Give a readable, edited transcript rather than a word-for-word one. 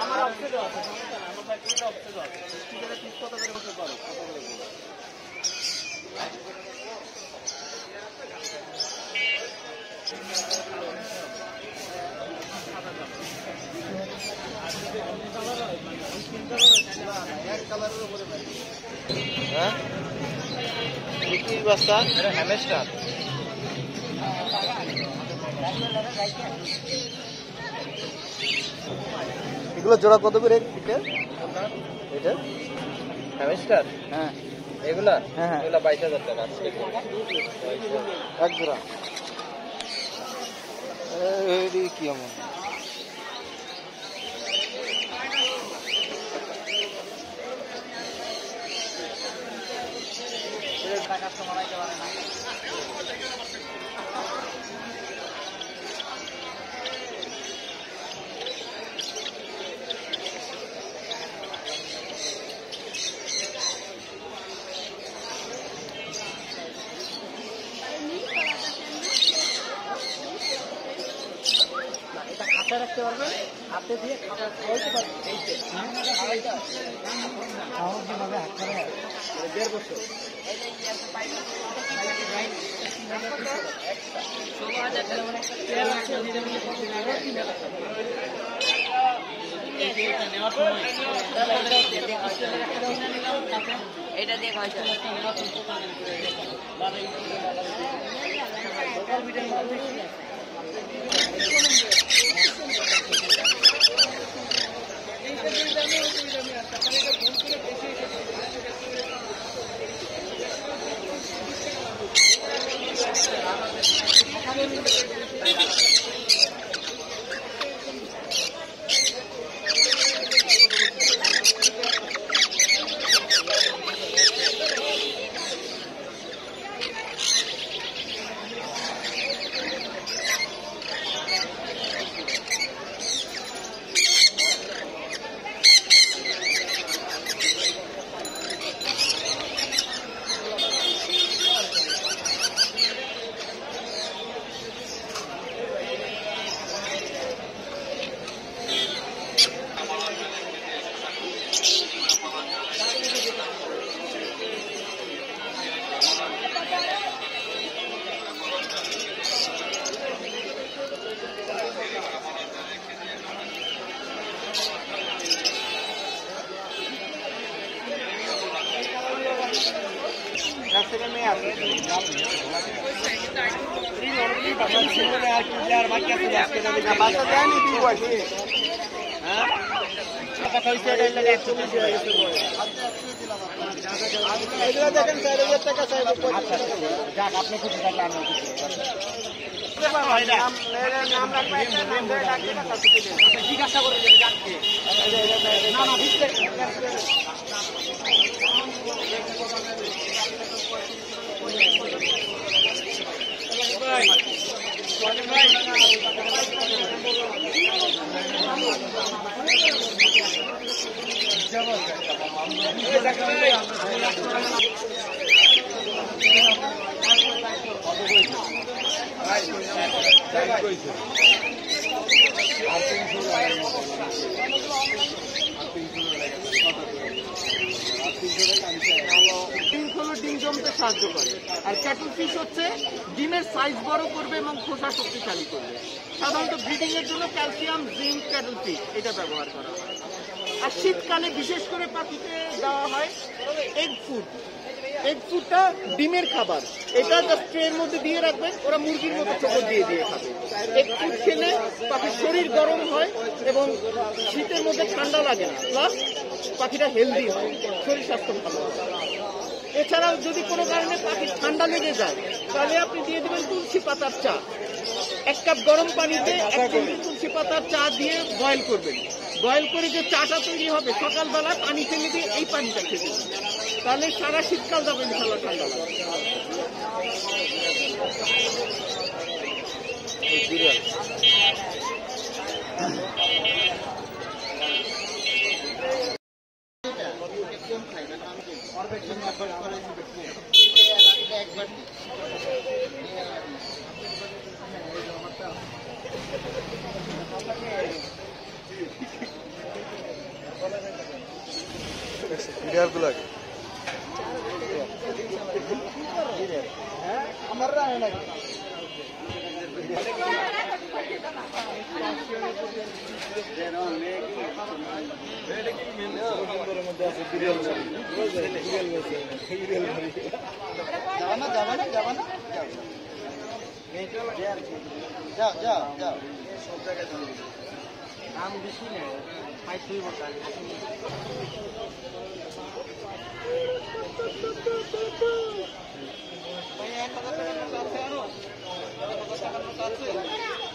আমার অফিসে আছে, আমার ফ্যাক্টরিটা অফিসে আছে, স্পিকারে 30 টাকা করে করতে পারো। হ্যাঁ কি বস্তা? এটা হ্যামস্টার। এগুলো জোড়া কত করে এটা? এটা হ্যামস্টার? হ্যাঁ এগুলা? হ্যাঁ হ্যাঁ এগুলা 22,000 টাকা এক জোড়া। কি এমন টাকা তো মারাইতে পারে না। এটা খাতা রাখতে পারবে, হাতে দিয়ে খাতা খাওয়াইতে পারবে। যেভাবে হাত ধরে 1.5 বছর এটা দিয়ে আপনি খুশি থাকলে আমি জিজ্ঞাসা করে ডিম জমতে সাহায্য করে। আর ক্যাটল ফিশ হচ্ছে ডিমের সাইজ বড় করবে এবং খোসা শক্তিশালী করবে। সাধারণত ব্রিডিং এর জন্য ক্যালসিয়াম, জিঙ্ক, ক্যাটল ফিশ এটা ব্যবহার করা হয়। আর শীতকালে বিশেষ করে পাখিতে দেওয়া হয় এগ ফুড। এগ ফুডটা ডিমের খাবার, এটা জাস্ট ট্রের মধ্যে দিয়ে রাখবেন, ওরা মুরগির মতো চোখর দিয়ে দিয়ে খাবে। এগ ফুড খেলে পাখির শরীর গরম হয় এবং শীতের মধ্যে ঠান্ডা লাগে না, প্লাস পাখিটা হেলদি হয়, শরীর স্বাস্থ্য ভালো হয়। এছাড়াও যদি কোনো কারণে পাখির ঠান্ডা লেগে যায় তাহলে আপনি দিয়ে দেবেন তুলসী পাতার চা। 1 কাপ গরম পানিতে 1 চিমটি তুলসী পাতার চা দিয়ে বয়েল করবেন। বয়েল করে যে চাটা তৈরি হবে সকালবেলা পানি ফেলে দিয়ে এই পানিটা খেতে দিন, তাহলে সারা শীতকাল যাবে ইনশাআল্লাহ ঠান্ডা লাগবে। একবার পেয়ারগুলো আগে আমার রায় নাকি যাও যাও যাও দাম বেশি নেই 5 টাকা ভাই 1000 টাকা আছে আরো 1000 টাকা আছে